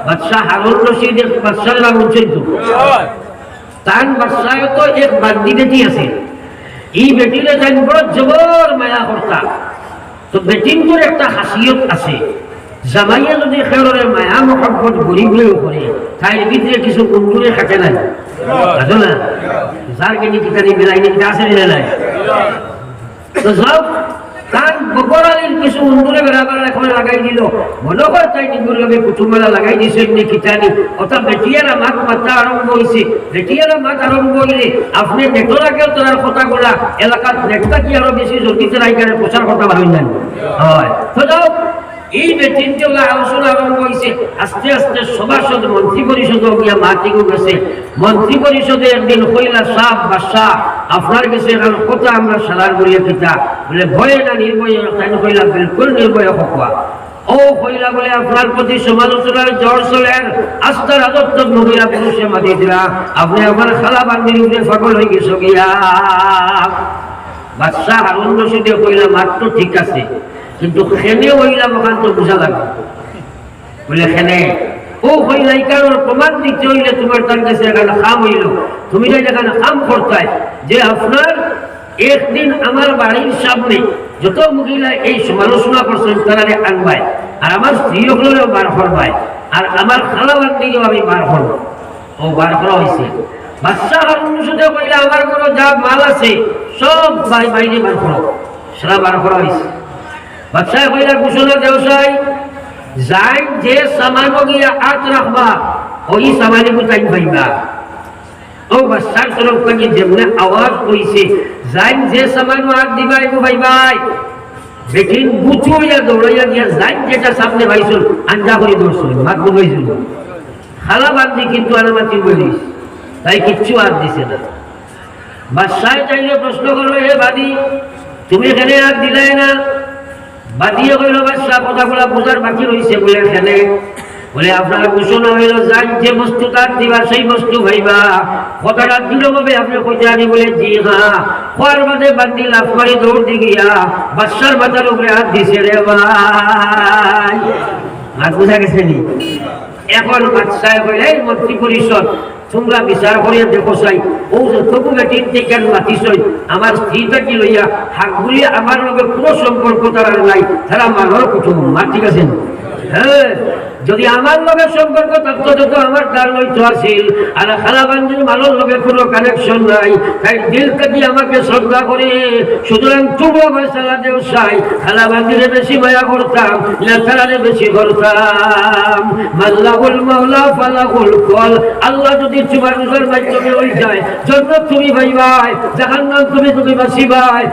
বাদশাহ হারুন রশিদ এক বাদশার নাম উচ্চারিত তান বাদশাহ তো এক বান্দি বেটি আছে এই বেটিরে জান বড় জবর মায়া করতা তো বেটির তোর একটা খাসিয়ত আছে জামাইয়া যদি খেলোরে মায়া মহব্বত গরিবলেও করে তাই ভিতরে কিছু বন্ধুরে খাটে নাই আছে না যার কেনি কিতানি বেলাইনি আছে নাই তো যাও তার গোপরালির কিছু বন্ধুরে বেড়াবার এখন লাগাই দিল মনে হয় তাই নিগুর লগে কুটুমেলা লাগাই দিছে এমনি কিতানি অর্থাৎ বেটিয়ারা মাত মাত্রা আরম্ভ হয়েছে বেটিয়ারা মাত আরম্ভ হইলে আপনি নেটোর আগেও তোর কথাগুলা এলাকার নেটটা কি আরো বেশি জটিতে রাইকারে প্রচার কথা ভাবেন না হয় তো যাও এই বেটিনতে আলোচনা আরম্ভ হয়েছে আস্তে আস্তে সভাসদ মন্ত্রী পরিষদ গিয়া মাতিগু গেছে মন্ত্রী পরিষদে একদিন কইলা সাপ বাদশাহ আপনার কাছে এখন কথা আমরা সালার বলিয়া কিতা বলে ভয়ে না নির্ভয়ে তাই কইলা বিলকুল নির্ভয়ে হকুয়া ও কইলা বলে আপনার প্রতি সমালোচনার জ্বর চলেন আস্থার আদত্ত মহিলা পুরুষে মাতি দিলা আপনি আমার খালা বান্দির উপরে পাগল হয়ে গেছো গিয়া বাদশাহ হারুন রশিদে কইলা মাত্র ঠিক আছে কিন্তু খেনে হইলাম ওখান তো বোঝা লাগবে বলে খেনে ও হইলাই কারণ প্রমাণ দিতে হইলে তোমার তার কাছে এখানে খাম হইল তুমি না যেখানে খাম করতাই যে আপনার একদিন আমার বাড়ির সামনে যত মহিলা এই সমালোচনা করছেন তারা আনবাই আর আমার স্ত্রী হলেও বার করবাই আর আমার খালাবার দিকেও আমি বার করব ও বার করা হয়েছে বাদশাহ হারুন রশিদে কইলা আমার কোনো যা মাল আছে সব বাইরে বার করো সেটা বার করা হয়েছে বাদশাহ কইলা ঘোষণা দেওসাই যাই যে সামানো গিয়া হাত রাখবা ওই সামানিকু তাই পাইবা ও বাদশার তরফ থেকে যেমনে আওয়াজ হইছে যাই যে সামানো হাত দিবা এগো ভাইবাই বেটিন বুচু হইয়া দৌড়াইয়া গিয়া যাই যেটা সামনে ভাইছিল আঞ্জা করে দৌড়ছিল মাত বইছিল খালা বান্দি কিন্তু আনামাতি বলিস তাই কিচ্ছু হাত দিছে না বাদশাহ চাইলে প্রশ্ন করলো হে বাদি তুমি এখানে হাত দিলাই না বাদিয়ে কইল বাদশাহ কথাগুলা বোঝার বাকি রয়েছে বলে এখানে বলে আপনার ঘোষণা হইল যাই যে বস্তু তার দিবা সেই বস্তু ভাইবা কথাটা দৃঢ়ভাবে আপনি কইতে আনি বলে জি হ্যাঁ খোয়ার বাদে বান্দি লাফ মারি দৌড় দি গিয়া বাদশার মাথার উপরে হাত দিছে রে ভাই হাত বোঝা গেছে নি এখন বাদশাহ কইলে মন্ত্রী পরিষদ তোমরা বিচার করিয়া দেখো চাই ও যতটুকু বেটির থেকে মাতিছই আমার স্ত্রীটা কি লইয়া হাকগুলি আমার লগে কোনো সম্পর্ক তারা নাই তারা মানর কুটুম মা ঠিক আছে হ্যাঁ যদি আমার লগে সম্পর্ক থাকতো যত আমার তার লইতো আসিল আর খালাবান্দির মানর লগে কোনো কানেকশন নাই তাই দিল থেকে আমাকে শ্রদ্ধা করে সুতরাং তোমরা ফয়সালা দেও চাই খালাবান্দিরে বেশি মায়া করতাম নেতারারে বেশি করতাম মাল্লাহুল মাওলা ফালাহুল কল আল্লাহ যদি তোমার মাধ্যমে হয়ে যায় জন্য তুমি ভাইবাই জাহান্নাম তুমি বাঁচিবাই